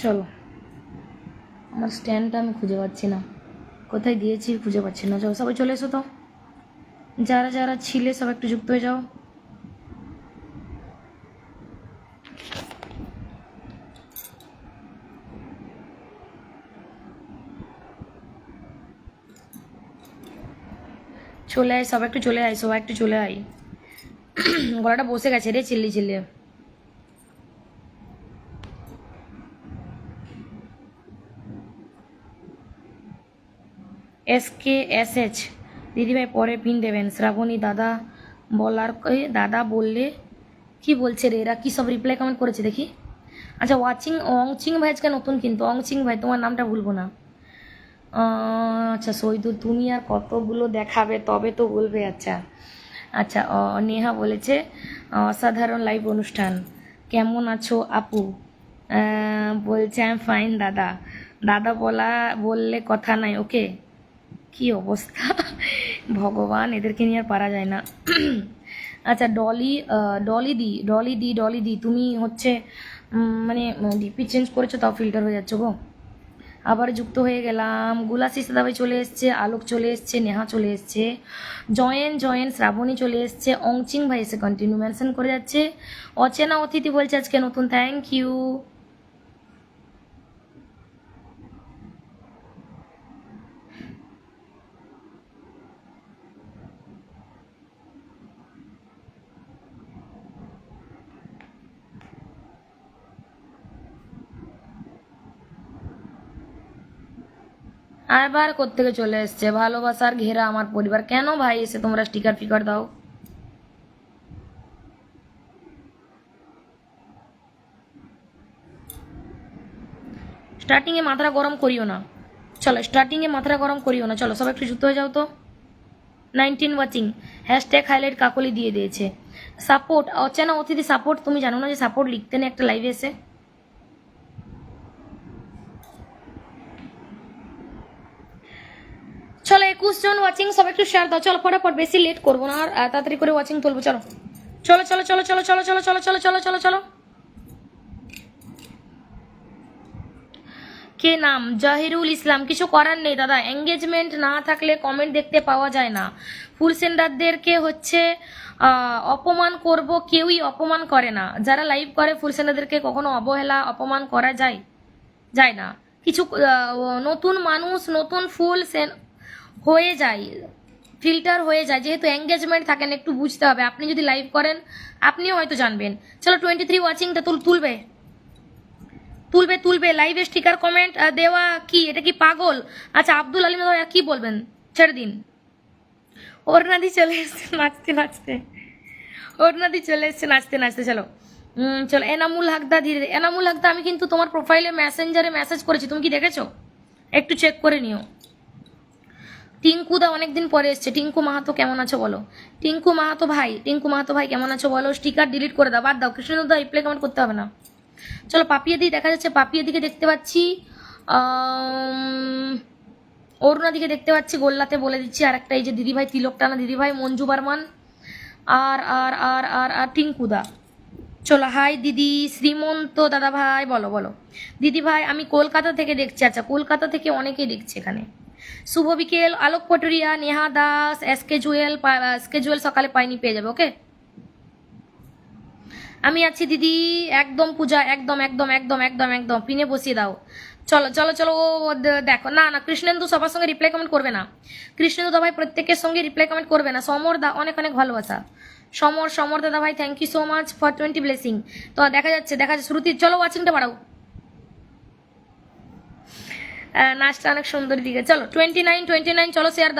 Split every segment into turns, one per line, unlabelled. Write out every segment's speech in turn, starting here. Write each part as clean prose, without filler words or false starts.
চলো, আমার স্ট্যান্ডটা আমি খুঁজে পাচ্ছি না, কোথায় দিয়েছি খুঁজে পাচ্ছি না। চলো সবাই চলে এসো তো, যারা যারা ছিলে সব একটু যুক্ত হয়ে যাও। চলে আয় সব একটু, চলে আয় সবাই একটু চলে আয়। গলাটা বসে গেছে রে চিল্লি চিল্লিয়ে। SKSH দিদিভাই পরে পিন দেবেন। শ্রাবণী দাদা বলার দাদা বললে কি বলছে রে এরা, কি সব রিপ্লাই কমেন্ট করেছে দেখি। আচ্ছা ওয়াচিং অংচিং ভাই আজকে নতুন, কিন্তু অংচিং ভাই তোমার নামটা ভুলবো না। আচ্ছা সৈদুল তুমি আর কতগুলো দেখাবে তবে তো বলবে। আচ্ছা আচ্ছা নেহা বলেছে অসাধারণ লাইভ অনুষ্ঠান, কেমন আছো আপু? বলছে আই এম ফাইন দাদা, দাদা বললে কথা নাই ওকে। কি অবস্থা ভগবান, এদেরকে নিয়ে আর পারা যায় না। আচ্ছা ডলি দি তুমি হচ্ছে মানে ডিপি চেঞ্জ করেছো তাও ফিল্টার হয়ে যাচ্ছ গো। আবার যুক্ত হয়ে গেলাম। গুলাসিস দাদাভাই চলে এসছে, আলোক চলে এসছে, নেহা চলে এসছে, জয়েন শ্রাবণী চলে এসছে, অংচিং ভাই এসে কন্টিনিউ মেনশন করে যাচ্ছে, অচেনা অতিথি বলছে আজকে নতুন, থ্যাংক ইউ। আবার কোত্থেকে চলে এসছে, ভালোবাসার ঘেরা আমার পরিবার। কেন ভাই এসে তোমরা স্টিকার ফিকার দাও? স্টার্টিংয়ে মাথাটা গরম করিও না, চলো স্টার্টিংয়ে মাথাটা গরম করিও না, চলো সব একটু যুক্ত হয়ে যাও তো। 19 ওয়াচিং, হ্যাশট্যাগ হাইলাইট কাকলি দিয়ে দিয়েছে। সাপোর্ট অচেনা অতিথি সাপোর্ট, তুমি জানো না যে সাপোর্ট লিখতে না একটা লাইভে এসে? চলো 21 জন ওয়াচিং, সব একটু শেয়ার দাও। চলো ফটাফট, বেশি লেট করবো না আর তাড়াতাড়ি করে ওয়াচিং তুলবো। চলো চলো চলো চলো চলো চলো চলো চলো চলো চলো চলো চলো। কে নাম? জাহিরুল ইসলাম। কিছু করার নেই দাদা, এঙ্গেজমেন্ট না থাকলে কমেন্ট দেখতে পাওয়া যায় না। ফুল সেন্ডারদেরকে হচ্ছে অপমান করব, কেউই অপমান করে না। যারা লাইভ করে ফুল সেন্ডারদেরকে কখনো অবহেলা অপমান করা যায় যায় না। কিছু নতুন মানুষ নতুন ফুল হয়ে যায়, ফিল্টার হয়ে যায়, যেহেতু এঙ্গেজমেন্ট থাকেন একটু বুঝতে হবে। আপনি যদি লাইভ করেন আপনিও হয়তো জানবেন। চলো 23 ওয়াচিংটা তুলবে তুলবে তুলবে লাইভে স্টিকার কমেন্ট দেওয়া কি এটা কি পাগল? আচ্ছা আব্দুল আলিম ভাই কি বলবেন, ছেড়ে দিন। ওরনাদি চলে এসছে নাচতে নাচতে, ওরনাদি চলে এসছে নাচতে নাচতে। চলো চলো এনামুল হাকদা ধীরে, এনামুল হাকদা আমি কিন্তু তোমার প্রোফাইলে মেসেঞ্জারে মেসেজ করেছি, তুমি কি দেখেছো? একটু চেক করে নিও। টিঙ্কুদা অনেকদিন পরে এসছে। টিঙ্কু মাহাতো কেমন আছো বলো? টিঙ্কু মাহাতো ভাই কেমন আছো বলো? স্টিকার ডিলিট করে দাও, বাদ দাও। কৃষ্ণদা রিপ্লাই কমেন্ট করতে হবে না। চলো পাপিয়াদি দেখা যাচ্ছে, পাপিয়াদিকে দেখতে পাচ্ছি, অরুণাদিকে দেখতে পাচ্ছি গোল্লাতে, বলে দিচ্ছি। আর একটা এই যে দিদিভাই তিলক টানা দিদিভাই মঞ্জু বর্মান, আর আর আর আর আর টিঙ্কুদা। চলো হাই দিদি। শ্রীমন্ত দাদা ভাই বলো বলো। দিদি ভাই আমি কলকাতা থেকে দেখছি। আচ্ছা কলকাতা থেকে অনেকেই দেখছে এখানে। শুভ বিকেল। আলোক পটরিয়া, নেহা দাস, এসকে জুয়েল সকালে পাইনি, পেয়ে যাবে ওকে। আমি আছি দিদি, একদম পূজা, একদম একদম একদম একদম একদম পিনে বসিয়ে দাও। চলো চলো চলো ও দেখো না না, কৃষ্ণেন্দু সবার সঙ্গে রিপ্লাই কমেন্ট করবে না। কৃষ্ণেন্দু দা ভাই প্রত্যেকের সঙ্গে রিপ্লাই কমেন্ট করবে না। সমর দা অনেক অনেক ভালোবাসা। সমর দাদা ভাই thank you so much for 20 blessing. তো দেখা যাচ্ছে শ্রুতি, চলো ওয়াচিংটা বাড়াও। নাচটা অনেক সুন্দর দিকে। চলো 29 চলো শেয়ার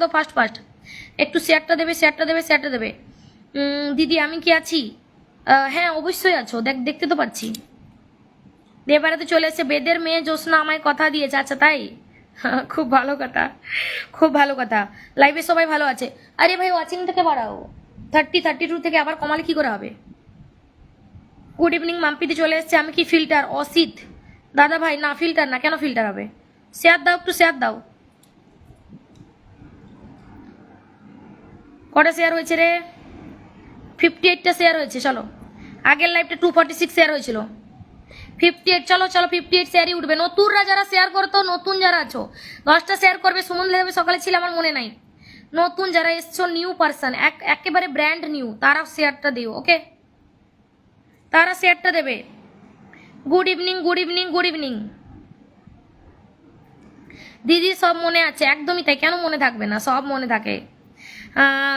দাও ফাস্ট। একটু শেয়ারটা দেবে। দিদি আমি কি আছি? হ্যাঁ অবশ্যই আছো, দেখতে তো পাচ্ছি। দেবারাতে চলে এসেছে। বেদের মেয়ে জ্যোৎস্না আমায় কথা দিয়েছে। আচ্ছা তাই, খুব ভালো কথা। লাইভে সবাই ভালো আছে? আরে ভাই ওয়াচিং থেকে বাড়াও, 32 থেকে আবার কমালে কি করে হবে? গুড ইভিনিং মাম্পিতে চলে এসছে। আমি কি ফিল্টার? অসিত দাদা ভাই না, ফিল্টার না, কেন ফিল্টার হবে? শেয়ার দাও, একটু শেয়ার দাও। কটা শেয়ার হয়েছে রে? 58টা শেয়ার হয়েছে। চলো আগের লাইভটা 246 শেয়ার হয়েছিল। 58, চলো চলো 58 শেয়ারই উঠবে। নতুনরা যারা শেয়ার করতো, নতুন যারা আছো 10টা শেয়ার করবে। সুমন দেবে সকালে ছিল আমার মনে নাই। নতুন যারা এসছো, নিউ পার্সন, একেবারে ব্র্যান্ড নিউ, তারা শেয়ারটা দিও। ওকে, তারা শেয়ারটা দেবে। Good evening, good evening, good evening. দিদি সব মনে আছে, একদমই তাই, কেন মনে থাকবে না, সব মনে থাকে।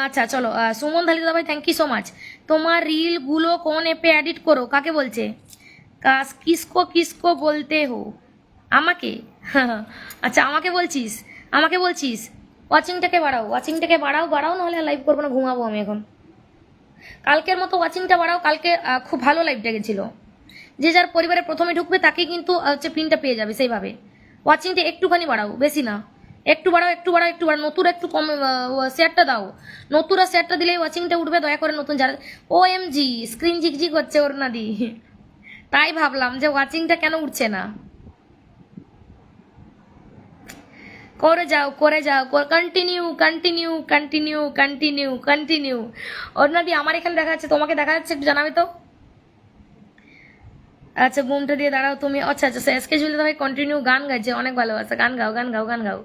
আচ্ছা চলো, সুমন ধালি দাদা ভাই থ্যাংক ইউ সো মাচ। তোমার রিলগুলো কোন অ্যাপে এডিট করো, কাকে বলছে? কিসকো কিসকো বলতে হো? আমাকে? আচ্ছা আমাকে বলছিস, আমাকে বলছিস। ওয়াচিংটাকে বাড়াও, ওয়াচিংটাকে বাড়াও, বাড়াও, নাহলে লাইভ করবো না, ঘুমাবো আমি এখন। কালকের মতো ওয়াচিংটা বাড়াও, কালকে খুব ভালো লাইভটা গেছিলো। যে যার পরিবারে প্রথমে ঢুকবে তাকে কিন্তু হচ্ছে পিনটা পেয়ে যাবে সেইভাবে। ওয়াচিংটা একটুখানি বাড়াও, বেশি না, একটু বাড়াও, একটু বাড়াও, একটু বাড়াও। নতুন একটু কম শেয়ারটা দাও, নতুরা শেয়ারটা দিলেই ওয়াচিংটা উঠবে। দয়া করে নতুন যারা, OMG স্ক্রিন ঝিকঝিক হচ্ছে ওর না দি, তাই ভাবলাম যে ওয়াচিংটা কেন উঠছে না। করে যাও, করে যাও, continue continue continue continue continue. ওর না দি আমার এখানে দেখা যাচ্ছে, তোমাকে দেখা যাচ্ছে, একটু জানাবে তো। আচ্ছা বুমটা দিয়ে দাঁড়াও তুমি। আচ্ছা আচ্ছা, এসকে জুয়েল ভাই কন্টিনিউ গান গাইছে, অনেক ভালোবাসা, গান গাও, গান গাও, গান গাও।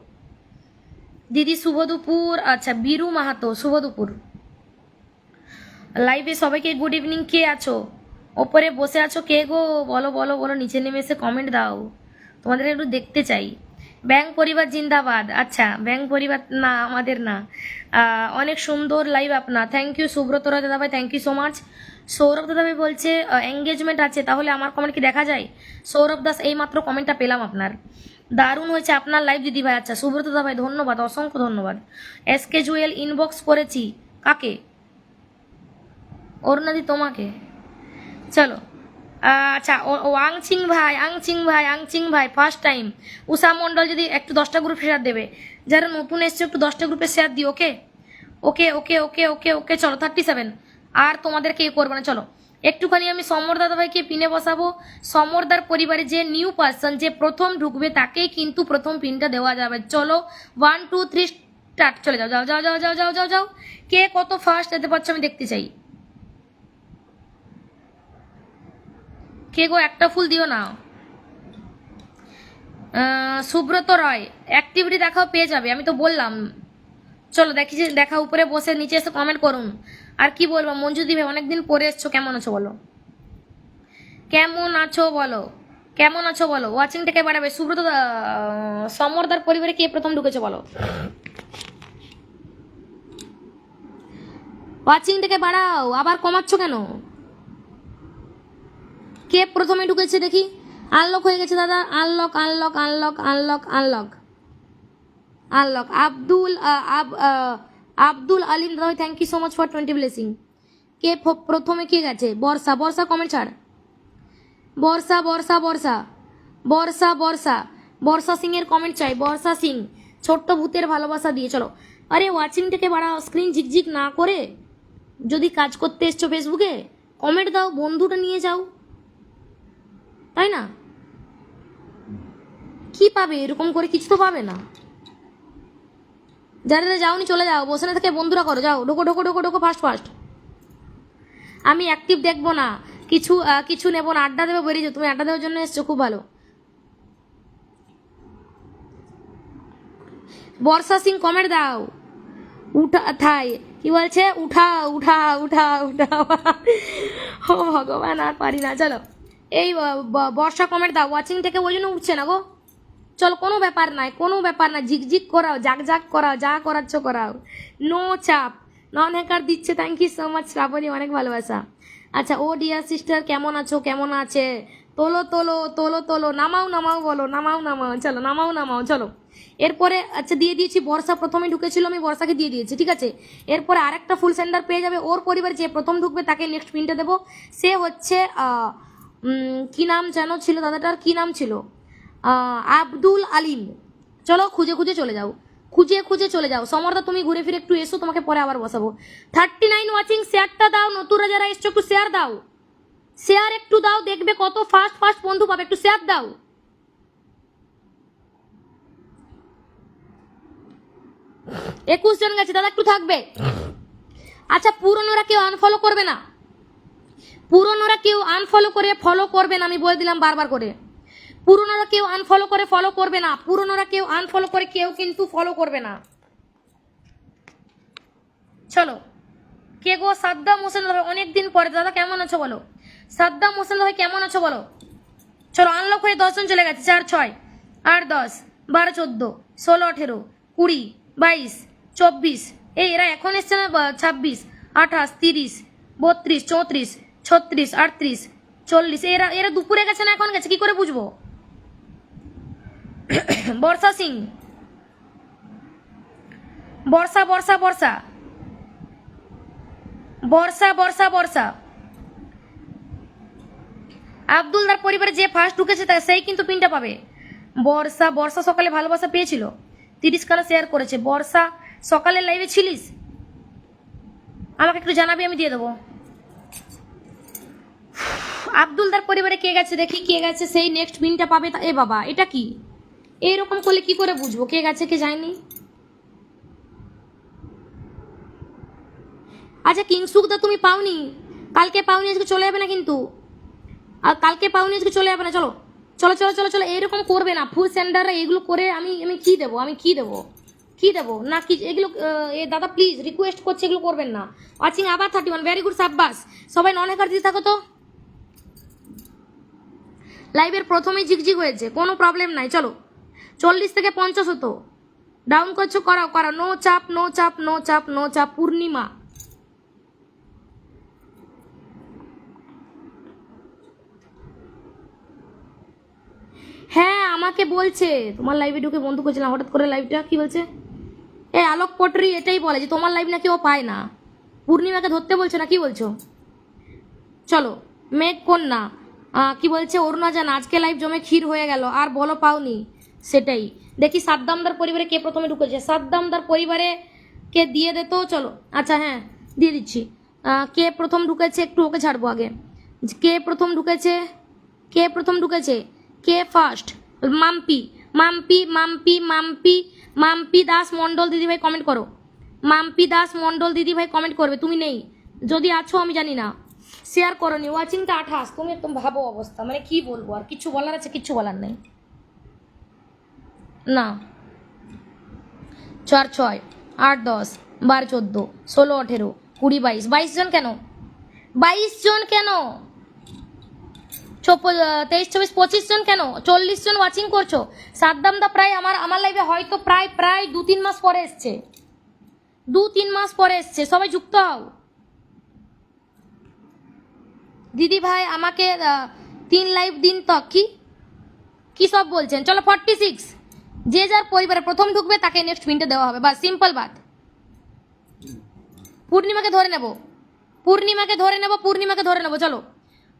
দিদি শুভ দুপুর। আচ্ছা বীরু মাহাতো, শুভ দুপুর। লাইভে সবাইকে গুড ইভিনিং। কে আছো ওপরে বসে আছো, কে গো? বলো বলো বলো, নিচে নেমে এসে কমেন্ট দাও, তোমাদের একটু দেখতে চাই। ব্যাং পরিবার জিন্দাবাদ। আচ্ছা ব্যাং পরিবার না, আমাদের না। অনেক সুন্দর লাইভ আপনার, থ্যাংক ইউ। সুব্রত রায় দাদা ভাই thank you so much. Sourav দাদা ভাই বলছে এঙ্গেজমেন্ট আছে, তাহলে আমার কমেন্ট কি দেখা যায়? সৌরভ দাস এইমাত্র কমেন্টটা পেলাম আপনার, দারুণ হয়েছে আপনার লাইভ দিদি ভাই। আচ্ছা সুব্রত দাদা ভাই ধন্যবাদ, অসংখ্য ধন্যবাদ। এসকে জুয়েল ইনবক্স করেছি, কাকে? অরুণাদি তোমাকে। চলো আচ্ছা, আংচিং ভাই, আংচিং ভাই, আংচিং ভাই ফার্স্ট টাইম। উষা মণ্ডল যদি একটু 10টা গ্রুপ শেয়ার দেবে, যারা নতুন এসছে একটু 10টা গ্রুপে শেয়ার দিও। ওকে ওকে ওকে ওকে ওকে ওকে চলো 37। আর তোমাদেরকে এ করবো না, চলো একটুখানি আমি সমর দাদা ভাইকে পিনে বসাবো। সমরদার পরিবারে যে নিউ পার্সন, যে প্রথম ঢুকবে তাকেই কিন্তু প্রথম পিনটা দেওয়া যাবে। চলো 1 2 3 স্টার্ট। চলে যাও যাও যাও যাও যাও যাও যাও যাও। কে কত ফার্স্ট যেতে পারছো আমি দেখতে চাই। কে গো, একটা ফুল দিও না। সুব্রত রয় অ্যাক্টিভিটি দেখাও, পেয়ে যাবে, আমি তো বললাম। চলো দেখি যে দেখা, উপরে বসে নিচে এসে কমেন্ট করুন। আর কি বলবো, মঞ্জুদি ভাই অনেকদিন পরে এসছো, কেমন আছো বলো, কেমন আছো বলো, কেমন আছো বলো। ওয়াচিং থেকে বাড়াবে। সুব্রত সমরদার পরিবারে কে প্রথম ঢুকেছে বলো। ওয়াচিং থেকে বাড়াও, আবার কমাচ্ছ কেন? কে প্রথমে ঢুকেছে দেখি। আনলক হয়ে গেছে দাদা, unlock unlock unlock unlock unlock unlock. Abdul Alim দাদা thank you so much for 20 blessing. কে প্রথমে কে গেছে? বর্ষা, বর্ষা কমেন্ট ছাড়। বর্ষা বর্ষা বর্ষা বর্ষা বর্ষা বর্ষা সিং এর কমেন্ট চাই, বর্ষা সিং। ছোট্ট ভূতের ভালোবাসা দিয়ে চলো। আরে ওয়াচিংটাকে বাড়াও, স্ক্রিন ঝিকঝিক না করে। যদি কাজ করতে এসছো ফেসবুকে, কমেন্ট দাও, বন্ধুটা নিয়ে যাও, তাই না? কি পাবে এরকম করে? কিছু তো পাবে না। যারা যাওনি চলে যাও, বসে না থেকে বন্ধুরা করো, যাও ঢোকো ঢোকো ঢোকো ঢোকো ফাস্ট ফাস্ট। আমি অ্যাক্টিভ দেখবো না, কিছু কিছু নেবো না, আড্ডা দেবো, বেরিয়ে যাও। তুমি আড্ডা দেওয়ার জন্য এসছো, খুব ভালো। বর্ষা সিং কমেন্ট দাও। উঠা থাই কি বলছে, উঠা উঠা উঠা উঠা। ও ভগবান, আর পারি না। চলো এই বর্ষা কমেন্ট দাও। ওয়াচিং থেকে ওই জন্য উঠছে না গো। চলো কোনো ব্যাপার নাই, কোনো ব্যাপার না, ঝিকঝিক করাও, জাক জাক করাও, যা করাচ্ছ করাও, নো চাপ। নন হ্যাকার দিচ্ছে, thank you so much Shraboni, অনেক ভালোবাসা। আচ্ছা ও ডিয়ার সিস্টার কেমন আছো, কেমন আছে? তোলো তোলো তোলো তোলো, নামাও নামাও বলো, নামাও নামাও, চলো নামাও নামাও। চলো এরপরে আচ্ছা দিয়ে দিয়েছি, বর্ষা প্রথমে ঢুকেছিল, আমি বর্ষাকে দিয়ে দিয়েছি, ঠিক আছে। এরপরে আরেকটা ফুল সেন্ডার পেয়ে যাবে। ওর পরিবার যে প্রথম ঢুকবে তাকে নেক্সট পিনটা দেবো। সে হচ্ছে কি নাম যেন ছিল দাদাটার, কি নাম ছিল? আব্দুল আলিম। চলো খুঁজে খুঁজে চলে যাও, খুঁজে খুঁজে চলে যাও। সমরদা তুমি ঘুরে ফিরে একটু এসো, তোমাকে পরে আবার বসাবো। 39 ওয়াচিং, শেয়ারটা দাও, নতুনরা যারা এসছো একটু শেয়ার দাও, শেয়ার একটু দাও, দেখবে কত ফাস্ট ফাস্ট বন্ধু পাবে, একটু শেয়ার দাও। একুশ জন গেছে দাদা, একটু থাকবে। আচ্ছা পুরনোরা কেউ আনফলো করবে না, পুরনোরা কেউ আনফলো করে ফলো করবে না, আমি বলে দিলাম বারবার করে। পুরনোরা কেউ আনফলো করে ফলো করবে না, পুরনোরা কেউ আনফলো করে কেউ কিন্তু ফলো করবে না। চলো, কে গো? সাদ্দাম হোসেন ভাই, অনেকদিন পরে। দাদা কেমন আছো বলো? সাদ্দাম হোসেন ভাই কেমন আছো বলো? চলো, আনলক হয়ে 10 জন চলে গেছে। 4, 6, 8, 10, 12, 14, 16, 18, 20, 22, 24, এই এরা এখন এসছে না? 26, 28, 30, 32, 34, 36, 38, 40, এরা এরা দুপুরে গেছে না এখন গেছে, কি করে বুঝবো? বর্ষা সিং, বর্ষা বর্ষা বর্ষা বর্ষা বর্ষা বর্ষা আব্দুলদার পরিবারে যে ফার্স্ট ঢুকেছে সেই কিন্তু পিনটা পাবে। বর্ষা, বর্ষা সকালে ভালোবাসা পেয়েছিল, 30 খানা শেয়ার করেছে। বর্ষা, সকালে লাইভে ছিলিস? আমাকে একটু জানাবি, আমি দিয়ে দেবো। আব্দুলদার পরিবারে কে গেছে দেখি, কে গেছে সেই নেক্সট পিনটা পাবে। এ বাবা, এটা কি? এইরকম করলে কি করে বুঝবো কে গেছে কে যায়নি? আচ্ছা কিংসুকদা তুমি পাওনি, কালকে পাওনি, আজকে চলে যাবে না কিন্তু। আর কালকে পাওনি, আজকে চলে যাবে না। চলো চলো চলো চলো চলো, এরকম করবে না। ফুল সেন্ডাররা এগুলো করে আমি আমি কি দেবো? আমি কি দেবো? কি দেবো না কি এগুলো? দাদা প্লিজ রিকোয়েস্ট করছি, এগুলো করবেন না। ওয়াচিং আবার 31, ভেরি গুড, সাব্বাস। সবাই নন হ্যাকার দিতে থাকো তো। লাইভের প্রথমেই ঝিকঝিক হয়েছে, কোনো প্রবলেম নাই। চলো, 40 থেকে 50 হতো। ডাউন করছো, করাও করাও, নো চাপ নো চাপ নো চাপ নো চাপ। পূর্ণিমা, হ্যাঁ আমাকে বলছে, তোমার লাইভে ঢুকে বন্ধ করছিলাম, হঠাৎ করে লাইভটা কি বলছে? এই আলোক পটরি এটাই বলে যে তোমার লাইভ নাকি ও পায় না। পূর্ণিমাকে ধরতে বলছো না কি বলছো? চলো, মেঘ কন্যা কি বলছে? অরুণা জান, আজকে লাইভ জমে ক্ষীর হয়ে গেল, আর বলো পাওনি। সেটাই দেখি, সাদ্দামদার পরিবারে কে প্রথমে ঢুকেছে। সাদ্দামদার পরিবারে কে দিয়ে দে তো। চলো, আচ্ছা হ্যাঁ দিয়ে দিচ্ছি। কে প্রথম ঢুকেছে একটু ওকে ছাড়বো আগে। কে প্রথম ঢুকেছে? কে প্রথম ঢুকেছে? কে ফার্স্ট? মাম্পি, মাম্পি মাম্পি মাম্পি মাম্পি দাস মণ্ডল দিদিভাই কমেন্ট করো। মাম্পি দাস মণ্ডল দিদিভাই কমেন্ট করবে। তুমি নেই, যদি আছো আমি জানি না। শেয়ার করোনি, ওয়াচিংটা 28। তুমি একদম ভাবো অবস্থা, মানে কি বলবো আর? কিছু বলার আছে? কিছু বলার নেই না। 4, 6, 8, 10, 12, 14, 16, 18, 20, 22, 22 জন কেন? 22 জন কেন? 23, 24, 25 জন কেন? 40 জন ওয়াচিং করছো। সাদ্দামদা প্রায় আমার লাইভে হয়তো প্রায় 2-3 মাস পরে এসছে, 2-3 মাস পরে এসছে। সবাই যুক্ত হও। দিদি ভাই আমাকে 3 লাইভ দিন তো। কি সব বলছেন? চলো 46, যে যার পরিবারে প্রথম ঢুকবে তাকে নেক্সট মিনিটে দেওয়া হবে, বাস সিম্পল বাত। পূর্ণিমাকে ধরে নেব, পূর্ণিমাকে ধরে নেব, পূর্ণিমাকে ধরে নেব। চলো,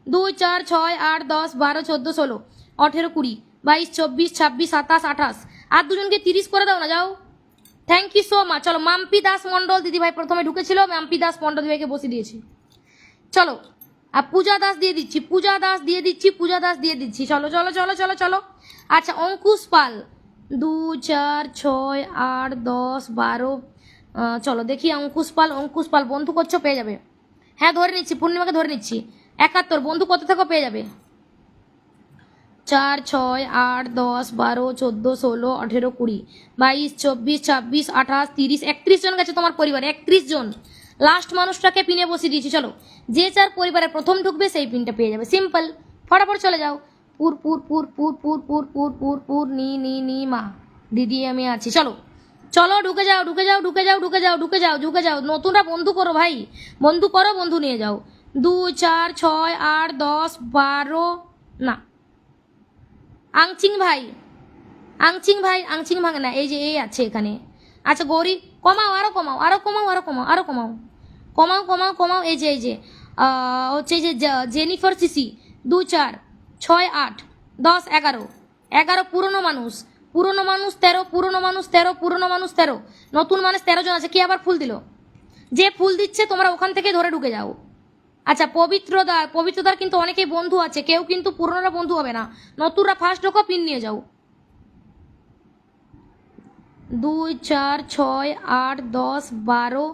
2, 4, 6, 8, 10, 12, 14, 16, 18, 20, 22, 24, 26, 27, 28। আর দুজনকে 30 করে দাও না, যাও। Thank you so much. চলো, মাম্পি দাস মণ্ডল দিদিভাই প্রথমে ঢুকেছিল, মাম্পি দাস মণ্ডল দিদিভাইকে বসিয়ে দিয়েছি। চলো, আর পূজা দাস দিয়ে দিচ্ছি, পূজা দাস দিয়ে দিচ্ছি, পূজা দাস দিয়ে দিচ্ছি। চলো চলো চলো চলো চলো। আচ্ছা, অঙ্কুশ পাল, 2, 4, 6, 8, 10, 12। চলো দেখি, অঙ্কুশ পাল, অঙ্কুশ পাল বন্ধু করছো, পেয়ে যাবে। হ্যাঁ ধরে নিচ্ছি, পূর্ণিমাকে ধরে নিচ্ছি। 71 বন্ধু কত থেকে পেয়ে যাবে। 4, 6, 8, 10, 12, 14, 16, 18, 20, 22, 24, 26, 28, 30, 31 জন গেছে তোমার পরিবারে। 31 জন। লাস্ট মানুষটাকে পিনে বসিয়ে দিয়েছি। চলো, যে যার পরিবারে প্রথম ঢুকবে সেই পিনটা পেয়ে যাবে, সিম্পল। ফটাফট চলে যাও। পুর পুর পুর পুর পুর পুর পুর পুর পুর নি নি নি মা দিদি আমি আছি। চলো চলো, ঢুকে যাও ঢুকে যাও ঢুকে যাও ঢুকে যাও ঢুকে যাও ঢুকে যাও। নতুনরা বন্ধু করো ভাই, বন্ধু করো, বন্ধু নিয়ে যাও। 2, 4, 6, 8, 10, 12 না। আংচিং ভাই, আংচিং ভাই, আংচিং ভাঙে না, এই যে এই আছে এখানে। আচ্ছা গৌরী, কমাও, আরো কমাও, আরো কমাও, আরো কমাও, আরো কমাও, কমাও কমাও কমাও। এই যে হচ্ছে এই যে জেনিফার সিসি, 2, 4, 6, 8, 10, 11, 11 পুরনো মানুষ, পুরনো মানুষ 13, পুরনো মানুষ 13, পুরনো মানুষ 13, নতুন মানুষ 13 জন আছে। কি আবার ফুল দিল? যে ফুল দিচ্ছে তোমরা ওখান থেকে ধরে ঢুকে যাও। আচ্ছা, পবিত্রদার, পবিত্রদার কিন্তু অনেকেই বন্ধু আছে, কেউ কিন্তু পুরনোরা বন্ধু হবে না। নতুনরা ফার্স্ট ঢোকো, পিন নিয়ে যাও। 2, 4, 6, 8, 10, 12,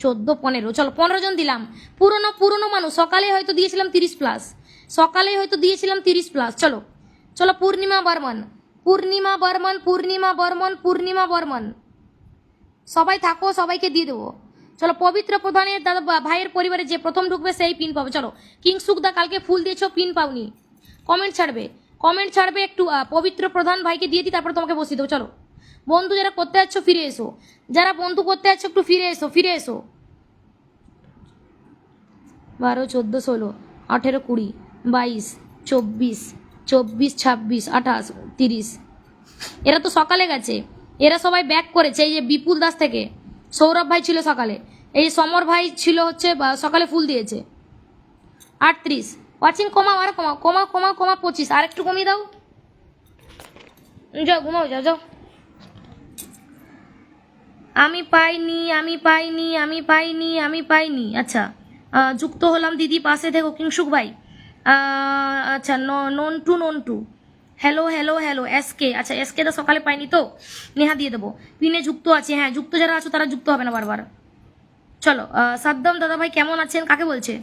14 15, চলো 15 জন দিলাম। পুরনো পুরনো মানুষ, সকালে হয়তো দিয়েছিলাম 30+, সকালে হয়তো দিয়েছিলাম 30+। চলো চলো, পূর্ণিমা বর্মন, পূর্ণিমা বর্মন, পূর্ণিমা বর্মন, পূর্ণিমা বর্মন, সবাই থাকো, সবাইকে দিয়ে দেবো। চলো, পবিত্র প্রধানের দাদা ভাইয়ের পরিবারে যে প্রথম ঢুকবে সেই পিন পাবে। চলো, কিংসুকদা কালকে ফুল দিয়েছো, পিন পাওনি, কমেন্ট ছাড়বে, কমেন্ট ছাড়বে একটু। পবিত্র প্রধান ভাইকে দিয়ে দিই, তারপর তোমাকে বসিয়ে দেবো। চলো বন্ধু যারা করতে যাচ্ছ ফিরে এসো, যারা বন্ধু করতে যাচ্ছ একটু ফিরে এসো, ফিরে এসো। 12 14 16 18 20 22 24 24 26 28 30। এরা তো সকালে গেছে, এরা সবাই ব্যাক করেছে। এই যে বিপুল দাস থেকে সৌরভ ভাই ছিল সকালে, এই যে সমর ভাই ছিল হচ্ছে সকালে ফুল দিয়েছে। 38 ওয়াচিং কমাও, আর কমাও, কমাও কমাও কমাও, 25 আর একটু কমিয়ে দাও। যাও ঘুমাও, যাও যাও। আমি পাইনি, আমি পাইনি, আমি পাইনি, আমি পাইনি। আচ্ছা, যুক্ত হলাম দিদি, পাশে দেখো কিংসুক ভাই। আচ্ছা, Nantu Nantu, hello hello hello. SK, আচ্ছা এসকে তো সকালে পাইনি, তো নেহা দিয়ে দেবো। পিনে যুক্ত আছে, হ্যাঁ যুক্ত যারা আছো তারা যুক্ত হবে না বারবার। চলো, সাদ্দাম দাদা ভাই কেমন আছেন? কাকে বলছে?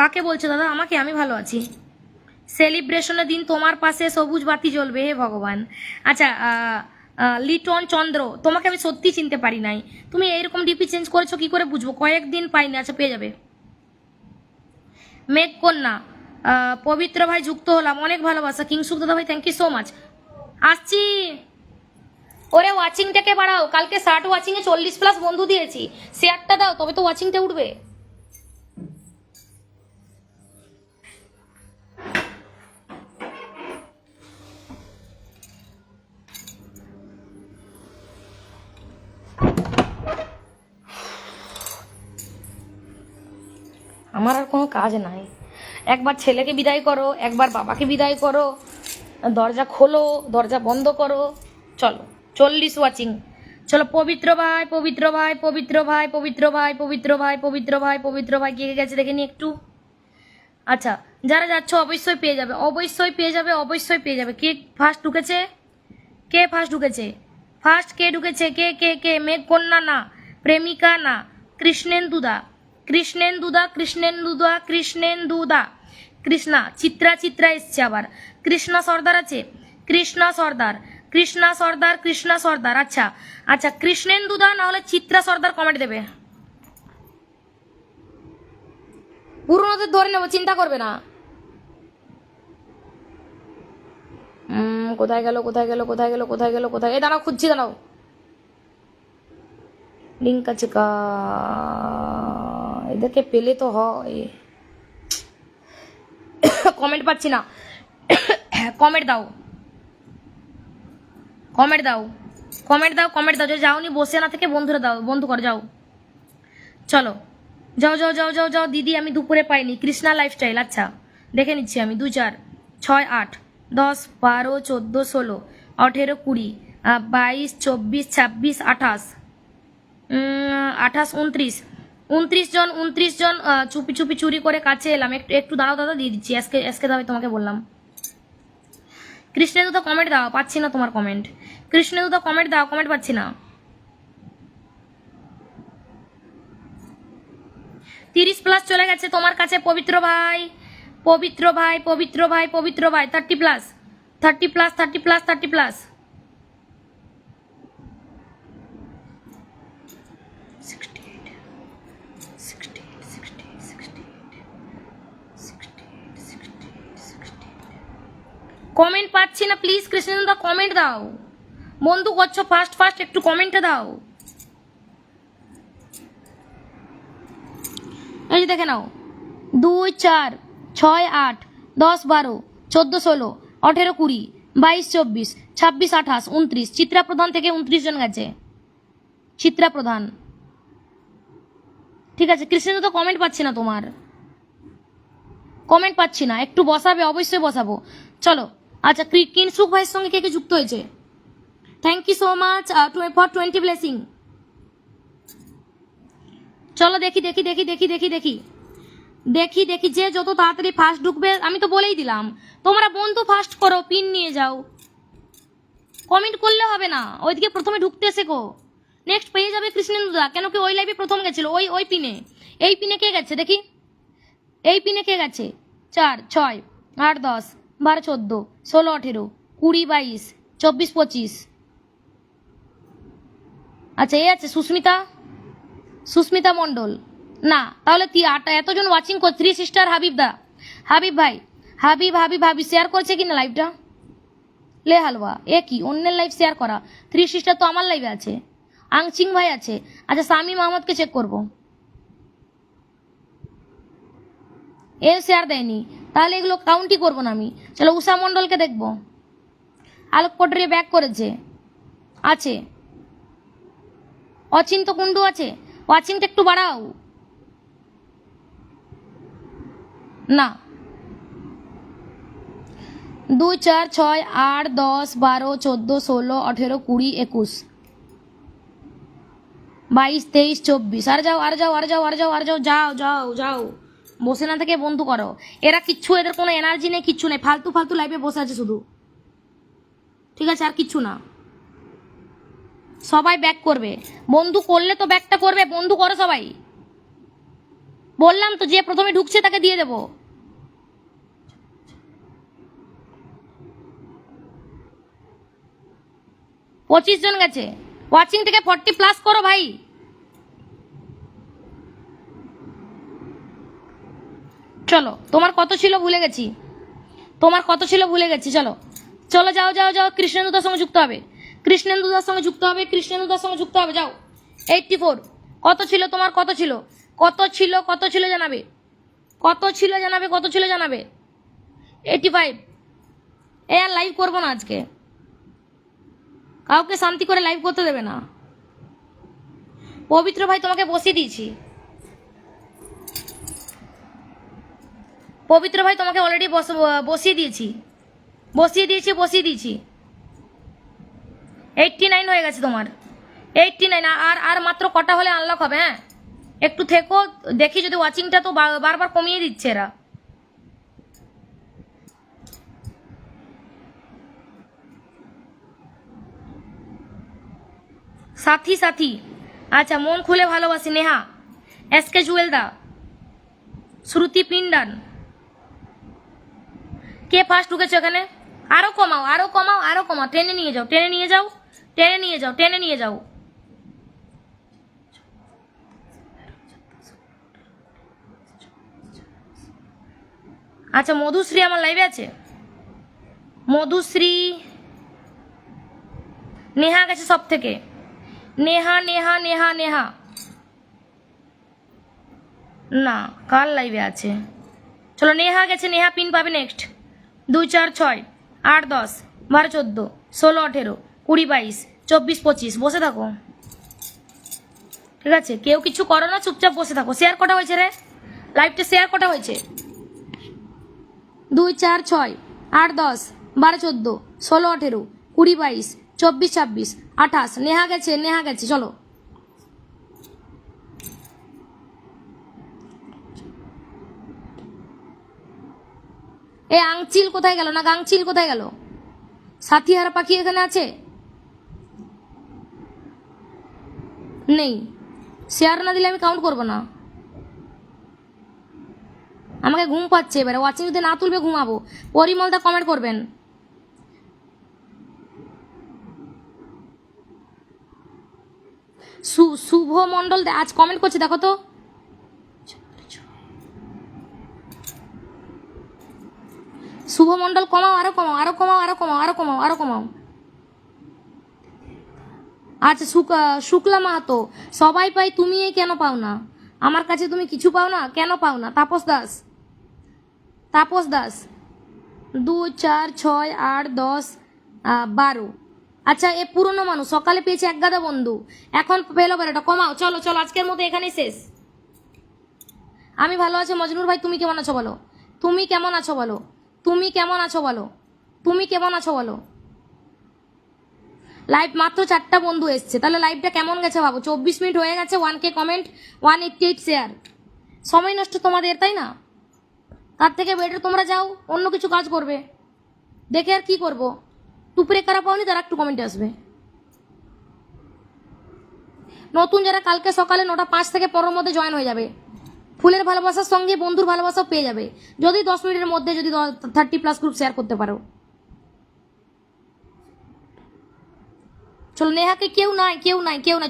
কাকে বলছে দাদা? আমাকে? আমি ভালো আছি। সেলিব্রেশনের দিন তোমার পাশে সবুজ বাতি জ্বলবে, হে ভগবান। আচ্ছা, লিটন চন্দ্র, তোমাকে আমি সত্যি চিনতে পারি নাই, তুমি এইরকম ডিপি চেঞ্জ করেছো কি করে বুঝবো? কয়েকদিন পাইনি। আচ্ছা, পেয়ে যাবে। মেঘ কন্যা, পবিত্র ভাই যুক্ত হলাম, অনেক ভালোবাসা। কিংসুক দাদা ভাই থ্যাংক ইউ সো মাচ। আসছি। ওরে ওয়াচিংটাকে বাড়াও, কালকে 60 ওয়াচিংয়ে 40+ বন্ধু দিয়েছি, শেয়ারটা দাও তবে তো ওয়াচিংটা উঠবে। আমার আর কোনো কাজ নাই, একবার ছেলেকে বিদায় করো, একবার বাবাকে বিদায় করো, দরজা খোলো, দরজা বন্ধ করো। চলো 40 ওয়াচিং। চলো, পবিত্র ভাই, পবিত্র ভাই, পবিত্র ভাই, পবিত্র ভাই, পবিত্র ভাই, পবিত্র ভাই, পবিত্র ভাই কে গেছে দেখে নি একটু। আচ্ছা, যারা যাচ্ছ অবশ্যই পেয়ে যাবে, অবশ্যই পেয়ে যাবে, অবশ্যই পেয়ে যাবে। কে ফার্স্ট ঢুকেছে? কে ফার্স্ট ঢুকেছে? ফার্স্ট কে ঢুকেছে? কে কে কে? মেঘ কন্যা না, প্রেমিকা না, কৃষ্ণেন্দুদা, কৃষ্ণেন্দুদা, কৃষ্ণেন্দুদা, কৃষ্ণেন্দুদা, কৃষ্ণা, চিত্রা, চিত্রা এসছে আবার। কৃষ্ণা সর্দার আছে, কৃষ্ণা সর্দার, কৃষ্ণা সর্দার, কৃষ্ণা সর্দার। আচ্ছা আচ্ছা, কৃষ্ণেন্দুদা না হলে চিত্রা সর্দার কমেন্ট দেবে। পুরোনোদের ধরে নেবো, চিন্তা করবে না। কোথায় গেল, কোথায় গেল, কোথায় গেল, কোথায় গেল, কোথায়? এই দাঁড়াও, খুঁজছি, দাঁড়াও। লিঙ্ক আছে কা, এদেরকে পেলে তো হয়। কমেন্ট পাচ্ছি না, কমেন্ট দাও, কমেন্ট দাও, কমেন্ট দাও, কমেন্ট দাও। যে যাওনি বসে না থেকে বন্ধুরা দাও, বন্ধু কর, যাও। চলো যাও যাও যাও যাও যাও। দিদি আমি দুপুরে পাইনি, কৃষ্ণা লাইফস্টাইল। আচ্ছা দেখে নিচ্ছি আমি। 2 4 6 8 10 12 14 16 18 20 22 24 26 28 28 29 29 জন, 29 জন চুপি চুপি চুরি করে কাছে এলাম। একটু একটু দাঁড়াও দাদা, দিয়ে দিচ্ছি। এসকে এসকে দাও, তোমাকে বললাম। কৃষ্ণেন্দুদা কমেন্ট দাও, পাচ্ছি না তোমার কমেন্ট। কৃষ্ণেন্দুদা কমেন্ট দাও, কমেন্ট পাচ্ছি না। 30+ চলে গেছে তোমার কাছে, পবিত্র ভাই, পবিত্র ভাই, পবিত্র ভাই, পবিত্র ভাই। 30+, 30+, 30+, 30+। 68, 68, 68, 68, 68, 68, 68। কমেন্ট পাচ্ছি না, প্লিজ কৃষ্ণেন্দুদা কমেন্ট দাও। বন্ধু করছো ফাস্ট ফাস্ট, একটু কমেন্টে দাও। এই যে দেখে নাও, 2 4 6 8 10 12 14 16 18 20 22 24 26 28 29। চিত্রা প্রধান থেকে 29 জন গেছে, চিত্রা প্রধান। ঠিক আছে, কৃষ্ণ তো কমেন্ট পাচ্ছি না, তোমার কমেন্ট পাচ্ছি না, একটু বসাবে, অবশ্যই বসাবো। চলো আচ্ছা, কিনসুক ভাইয়ের সঙ্গে কে কে যুক্ত হয়েছে? Thank you so much for 20 blessing. চলো দেখি দেখি দেখি দেখি দেখি দেখি দেখি দেখি, যে যত তাড়াতাড়ি ফার্স্ট ঢুকবে। আমি তো বলেই দিলাম, তোমরা বন্ধু ফার্স্ট করো, পিন নিয়ে যাও, কমেন্ট করলে হবে না। ওইদিকে প্রথমে ঢুকতে শেখো, নেক্সট পেয়ে যাবে কৃষ্ণেন্দুদা। কেন কি ওই লাইভে প্রথম গেছিল, ওই পিনে। এই পিনে কে গেছে দেখি, এই পিনে কে গেছে? 4, 6, 8, 10, 12, 14, 16, 18, 20, 22, 24, 25। আচ্ছা এ আছে সুস্মিতা মণ্ডল। না তাহলে এতজন ওয়াচিং কর। 3 সিস্টার হাবিব দা, হাবিব ভাই, হাবিব শেয়ার করছে কিনা লাইভটা? লে হালুয়া এ কি অন্যের লাইভ শেয়ার করা? 3 সিস্টার তো আমার লাইভে আছে, আংচিং ভাই আছে। আচ্ছা সামিম আহমদকে চেক করব, এ শেয়ার দেয়নি, তাহলে এগুলো কাউন্টই করবো না আমি। চলো উষা মণ্ডলকে দেখবো, আলোক পটরিয়া ব্যাক করেছে, আছে। অচিন্ত কুণ্ডু আছে, ওয়াচিংটা একটু বাড়াও না। 2, 4, 6, 8, 10, 12, 14, 16, 18, 20, 21, 22, 23, 24। আর যাও বসে না থেকে বন্ধু করো। এরা কিচ্ছু, এদের কোনো এনার্জি নেই, কিচ্ছু নেই, ফালতু লাইফে বসে আছে শুধু, ঠিক আছে? আর কিচ্ছু না, সবাই ব্যাক করবে। বন্ধু করলে তো ব্যাকটা করবে, বন্ধু করো সবাই। বললাম তো যে প্রথমে ঢুকছে তাকে দিয়ে দেবো। পঁচিশ জন গেছে, ওয়াচিং থেকে 40+ করো ভাই। চলো তোমার কত ছিল ভুলে গেছি, চলো যাও কৃষ্ণেন্দুদার সঙ্গে যুক্ত হবে, কৃষ্ণেন্দুদার সঙ্গে যুক্ত হবে। যাও 84। কত ছিল তোমার, কত ছিল জানাবে, 85। এ আর লাইভ করবো না আজকে, কাউকে শান্তি করে লাইভ করতে দেবে না। পবিত্র ভাই তোমাকে বসিয়ে দিয়েছি, পবিত্র ভাই তোমাকে অলরেডি বসিয়ে দিয়েছি। 89 হয়ে গেছে তোমার, 89। আর মাত্র কটা হলে আনলক হবে। হ্যাঁ একটু থেকো, দেখি যদি ওয়াচিংটা তো বারবার কমিয়ে দিচ্ছে এরা। সাথী আচ্ছা, মন খুলে ভালোবাসি নেহা, এসকে জুয়েলদা, শ্রুতি পিন্ডান। কে ফার্স্ট ঢুকেছো এখানে? আরো কমাও, টেনে নিয়ে যাও। আচ্ছা মধুশ্রী আমার লাইভে আছে, মধুশ্রী। নেহা গেছে সব থেকে, নেহা না কার লাইভে আছে? চলো নেহা গেছে, নেহা পিন পাবে নেক্সট। 2, 4, 6, 8, 10, 12, 14, 16, 18, 20, 22, 24, 25। বসে থাকো, ঠিক আছে? কেউ কিছু করো না, চুপচাপ বসে থাকো। শেয়ার কটা হয়েছে রে লাইভটা? শেয়ার কটা হয়েছে? 2, 4, 6, 8, 10, 12, 14, 16, 18, 20, 22, 24, 26, 28। নেহা গেছে। চলো এ আংচিল কোথায় গেল? না গাংচিল কোথায় গেল? সাথী হারা পাখি এখানে আছে? নেই। শেয়ার না দিলে আমি কাউন্ট করবো না। আমাকে ঘুম পাচ্ছে এবারে, ওয়াচিং যদি না তুলবে ঘুমাবো। পরিমলদা কমেন্ট করবেন। শুভ মন্ডল আজ কমেন্ট করছে, দেখো তো। শুভ মন্ডল কমাও, আরো কমাও। আচ্ছা শুক্লা মাহাতো, সবাই পাই, তুমি কেন পাও না? আমার কাছে তুমি কিছু পাও না, কেন পাও না? তাপস দাস 2, 4, 6, 8, 10, 12। আচ্ছা এ পুরনো মানুষ, সকালে পেয়েছে এক গাদা বন্ধু, এখন পেলো বেলাটা। কমাও, চলো আজকের মতো এখানেই শেষ। আমি ভালো আছি মজনুর ভাই, তুমি কেমন আছো বলো? তুমি কেমন আছো বলো? লাইভ মাত্র 4টা বন্ধু এসছে, তাহলে লাইভটা কেমন গেছে ভাবো। 24 মিনিট হয়ে গেছে, 1K কমেন্ট, 188 শেয়ার। সময় নষ্ট তোমাদের, তাই না? তার থেকে বেটার তোমরা যাও অন্য কিছু কাজ করবে, দেখে আর কি করবো। টুপরে কারা পাওনি তারা একটু কমেন্টে আসবে। নতুন যারা কালকে সকালে 9:05 থেকে 15 মধ্যে জয়েন হয়ে যাবে, ফুলের ভালোবাসার সঙ্গে বন্ধুর ভালোবাসাও পেয়ে যাবে যদি 10 মিনিটের মধ্যে যদি 30+ গ্রুপ শেয়ার করতে পারো। চলো নেহাকে কেউ নাই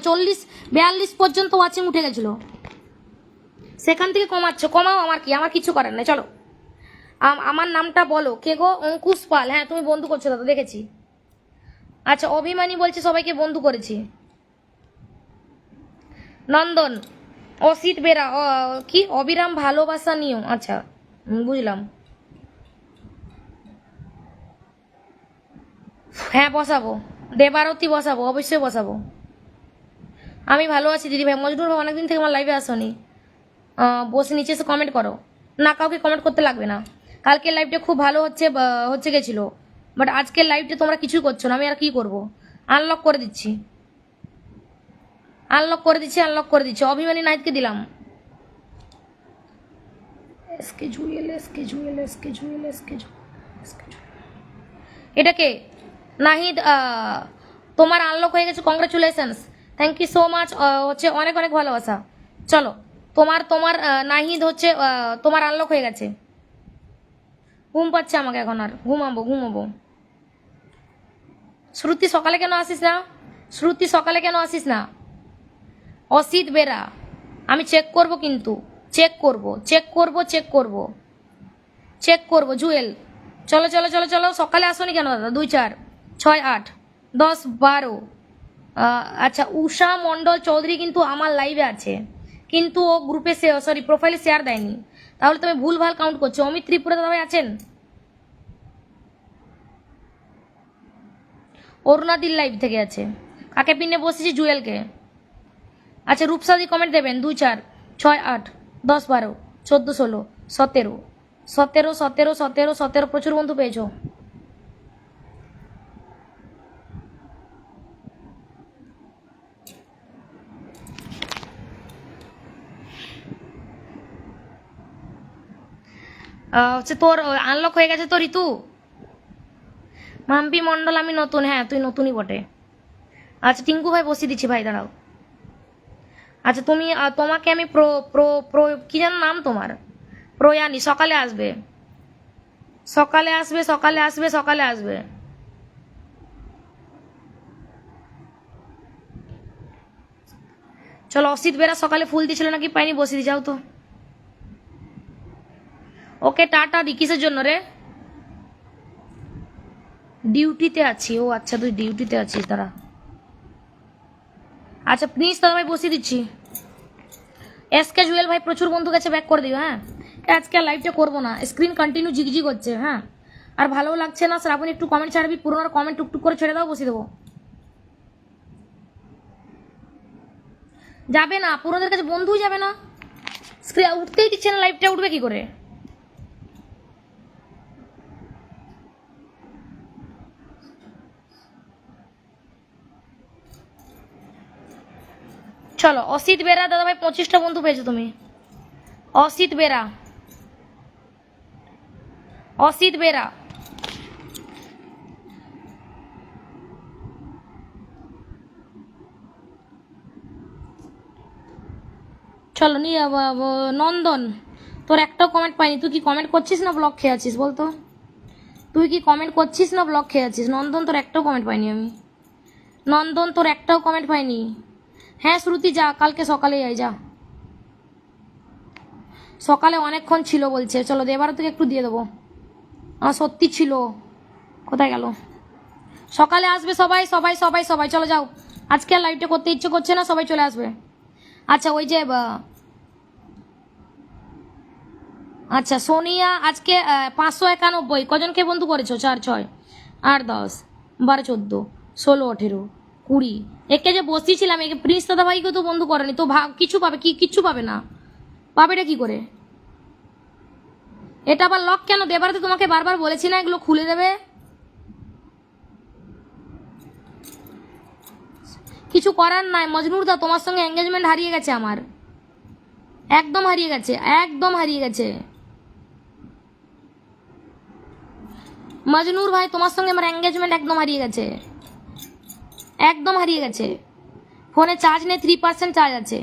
40-42 পর্যন্ত ওয়াচিং উঠে গেছিল, সেখান থেকে কমাও, আমার কিছু করার নাই। চলো আমার নামটা বলো, কে গো? অঙ্কুশ পাল। হ্যাঁ তুমি বন্ধু করছো দাদা, দেখেছি। আচ্ছা অভিমানী বলছে সবাইকে বন্ধু করেছি। নন্দন, অসিত বেরা, কি অবিরাম ভালোবাসা নিও। আচ্ছা বুঝলাম। হ্যাঁ বসাবো, দেবারতী বসাবো, অবশ্যই বসাবো। আমি ভালো আছি দিদি ভাই। মজনুর ভাই অনেকদিন থেকে আমার লাইভে আসনি, বসে নিচে এসে কমেন্ট করো না, কাউকে কমেন্ট করতে লাগবে না। কালকের লাইভটা খুব ভালো হচ্ছে গেছিলো, বাট আজকের লাইভটা তোমরা কিছুই করছো না, আমি আর কি করব। আনলক করে দিচ্ছি। অভিমানী নাইটকে দিলাম। এটাকে নাহিদ, তোমার আনলক হয়ে গেছে, congratulations, thank you so much. হচ্ছে অনেক অনেক ভালোবাসা। চলো তোমার নাহিদ হচ্ছে তোমার আনলক হয়ে গেছে। ঘুম পাচ্ছে আমাকে এখন, আর ঘুমাবো। শ্রুতি সকালে কেন আসিস না? অসিত বেরা, আমি চেক করব, কিন্তু চেক করব। জুয়েল, চলো সকালে আসোনি কেন দাদা? 2 4 6 8 10 12। আচ্ছা উষা মণ্ডল চৌধুরী কিন্তু আমার লাইভে আছে, কিন্তু ও গ্রুপে প্রোফাইলে শেয়ার দেয়নি, তাহলে তুমি ভুলভাল কাউন্ট করছো। অমিত ত্রিপুরা দাদা ভাই আছেন? অরুণাদির লাইভ থেকে আছে। কাকে পিনে বসেছি? জুয়েলকে। আচ্ছা রূপসাদি কমেন্ট দেবেন। 2 4 6 8 10 12 14 16 17। প্রচুর বন্ধু পেয়েছো। হচ্ছে তোর আনলক হয়ে গেছে তো ঋতু। মাম্পি মন্ডল, আমি নতুন। হ্যাঁ তুই নতুনই বটে। আচ্ছা টিঙ্কু ভাই বসিয়ে দিচ্ছি ভাই, দাঁড়াও। আচ্ছা তোমাকে আমি কি যেন নাম তোমার? প্রয়ানি। সকালে আসবে। চলো অসিত বেরা সকালে ফুল দিয়েছিল নাকি, পাইনি, বসিয়ে দিয়ে যাও তো। ওকে টাটা দি। কিসের জন্য রে? ডিউটিতে আছি। ও আচ্ছা তুই ডিউটিতে আছিস, দাঁড়া। আচ্ছা প্লিজ দাদা ভাই বসিয়ে দিচ্ছি। এসকে জুয়েল ভাই প্রচুর বন্ধু গেছে, ব্যাক করে দিও। হ্যাঁ আজকে আর লাইভটা করবো না, স্ক্রিন কন্টিনিউ জিগজিগ হচ্ছে। হ্যাঁ আর ভালো লাগছে না। শ্রাবণ একটু কমেন্ট ছাড়বি, পুরোনো কমেন্ট টুকটুক করে ছেড়ে দাও, বসিয়ে দেবো। যাবে না, পুরোদের কাছে বন্ধুই যাবে না, স্ক্রিন উঠতেই দিচ্ছে না, লাইভটা উঠবে কি করে? চলো অসিত বেরা দাদা ভাই 25টা বন্ধু পেয়েছো তুমি। অসিত বেরা চলো নন্দন, তোর একটাও কমেন্ট পাইনি। তুই কি কমেন্ট করছিস না ব্লক খেয়ে আছিস বলতো? নন্দন তোর একটাও কমেন্ট পাইনি আমি। হ্যাঁ শ্রুতি যা, কালকে সকালে যা। সকালে অনেকক্ষণ ছিল বলছে। চলো এবার থেকে একটু দিয়ে দেবো। সত্যি ছিল, কোথায় গেল? সকালে আসবে সবাই। চলো যাও, আজকে আর লাইভটা করতে ইচ্ছে করছে না, সবাই চলে আসবে। আচ্ছা ওই যে আচ্ছা সোনিয়া আজকে 591। কজনকে বন্ধু করেছো? 4 6 8 10 12 14 16 18 20। একে যে বসিয়েছিলাম, একে প্রিন্স দাদা ভাইকে তো বন্ধু করেনি, তো কিছু পাবে কি? কিচ্ছু পাবে না। পাবে এটা কি করে? এটা আবার লক কেন? দেবারতে তোমাকে বারবার বলেছি না এগুলো খুলে দেবে। কিছু করার নাই মজনুর দা, তোমার সঙ্গে এঙ্গেজমেন্ট হারিয়ে গেছে আমার, একদম হারিয়ে গেছে। মজনুর ভাই তোমার সঙ্গে আমার এঙ্গেজমেন্ট একদম হারিয়ে গেছে। ফোনে চার্জ নেই, 3% চার্জ আছে।